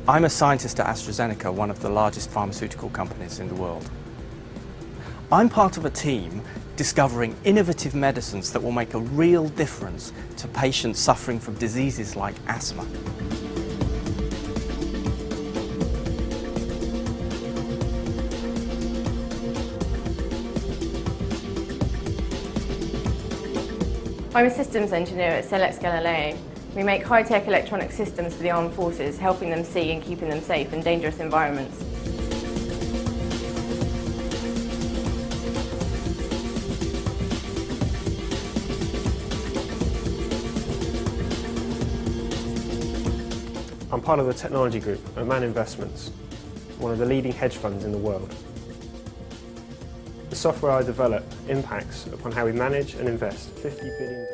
I'm a scientist at AstraZeneca, one of the largest pharmaceutical companies in the world. I'm part of a team discovering innovative medicines that will make a real difference to patients suffering from diseases like asthma. I'm a systems engineer at Selex Galilei. We make high-tech electronic systems for the armed forces, helping them see and keeping them safe in dangerous environments. I'm part of the technology group at Man Investments, one of the leading hedge funds in the world. The software I develop impacts upon how we manage and invest $50 billion.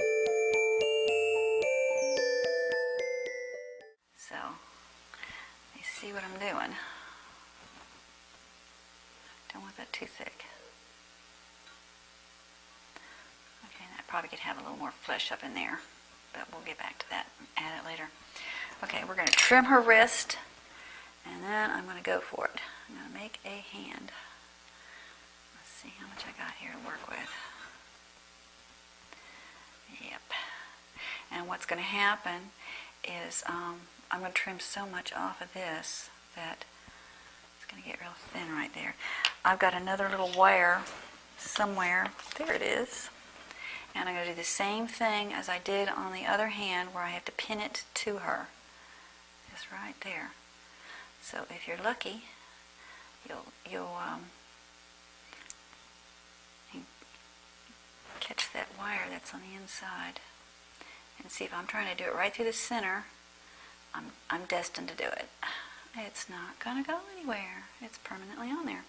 So, let me see what I'm doing. Don't want that too thick. Okay, that probably could have a little more flesh up in there, but we'll get back to that and add it later. Okay, we're going to trim her wrist, and then I'm going to go for it. I'm going to make a hand. Let's see how much I got here to work with. Yep. And what's going to happen is I'm going to trim so much off of this that it's going to get real thin right there. I've got another little wire somewhere. There it is. And I'm going to do the same thing as I did on the other hand, where I have to pin it to her. Just right there. So if you're lucky, you'll catch that wire that's on the inside. And see, if I'm trying to do it right through the center, I'm destined to do it. It's not going to go anywhere. It's permanently on there.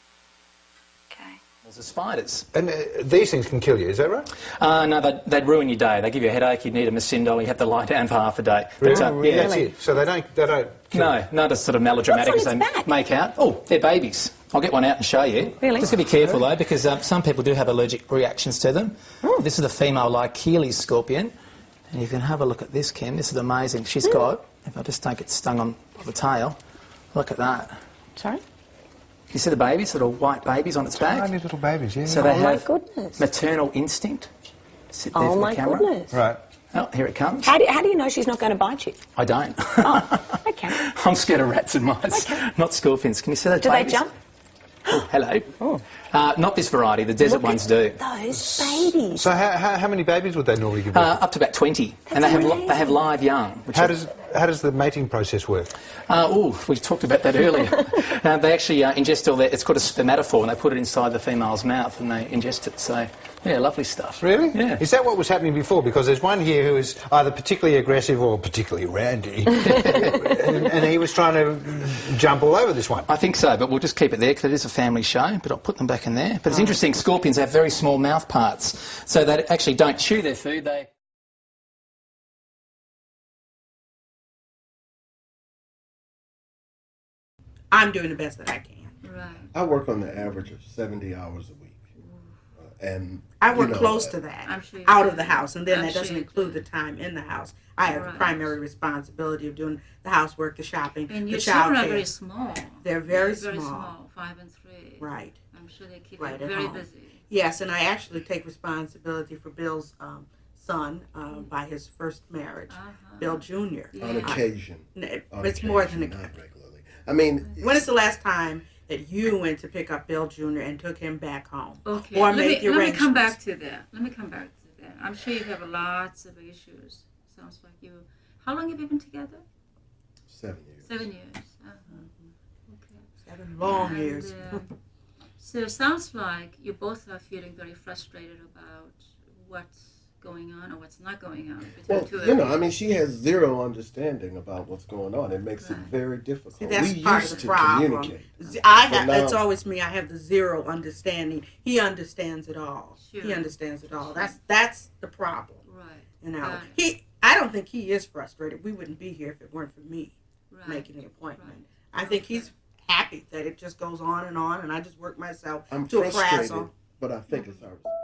Okay. Those are spiders. And these things can kill you, is that right? No, they'd ruin your day. They give you a headache, you'd need a Mesindol, you have to lie down for half a day. Really? Yeah. That's it. So they don't kill No, not as sort of melodramatic as they make out. Oh, they're babies. I'll get one out and show you. Really? Just got to be careful though, because some people do have allergic reactions to them. Oh. This is the female Lycheles scorpion. And you can have a look at this, Kim. This is amazing. She's got, if I just don't get stung on the tail, look at that. Sorry? You see the babies, little white babies on its back? Tiny little babies, yeah. So they have goodness. maternal instinct. Sit there Oh for my the camera. goodness. Right. Oh, here it comes. How do you know she's not going to bite you? I don't. Oh, okay. I'm scared of rats and mice, not scorpions. Can you see those Do babies? they jump? Oh, hello. Oh. Not this variety, the desert ones do. Those babies. So how many babies would they normally give birth? Up to about 20. And they have live young. Which How does the mating process work? We talked about that earlier. They actually ingest all that. It's called a spermatophore, and they put it inside the female's mouth and they ingest it. So, yeah, lovely stuff. Really? Yeah. Is that what was happening before? Because there's one here who is either particularly aggressive or particularly randy. and he was trying to jump all over this one. I think so, but we'll just keep it there because it is a family show, but I'll put them back in there. But it's interesting, scorpions have very small mouth parts, so they actually don't chew their food, I'm doing the best that I can. Right. I work on the average of 70 hours a week. And I work close to that, I'm sure you out do. of the house, and then I'm that doesn't sure you include do. the time in the house. I have the Right. primary responsibility of doing the housework, the shopping, And the your children are childcare. very small. They're very Very small. small, 5 and 3. Right. I'm sure they keep Right you at very home. busy. Yes, and I actually take responsibility for Bill's son by his first marriage, Bill Jr. Yeah. on occasion. It's more than Not regularly. I mean, When is the last time that you went to pick up Bill Jr. and took him back home? Okay, Or let made the me come arrangements? back to that. I'm sure you have lots of issues. Sounds like you. How long have you been together? 7 years. 7 years. Okay. 7 long And, years. So it sounds like you both are feeling very frustrated about what's going on or what's not going on between Well, the two of you know, I mean, she has zero understanding about what's going on. It makes it Right. very difficult. See, that's We part used of the to problem. communicate. It's now- always me. I have the zero understanding. He understands it all. Sure. He understands it all. That's the problem. Right. You know, Got it. I don't think he is frustrated. We wouldn't be here if it weren't for me Right. making the appointment. Right. I think he's happy that it just goes on, and I just work myself I'm to a frustrated, frazzle. but I think it's our responsibility.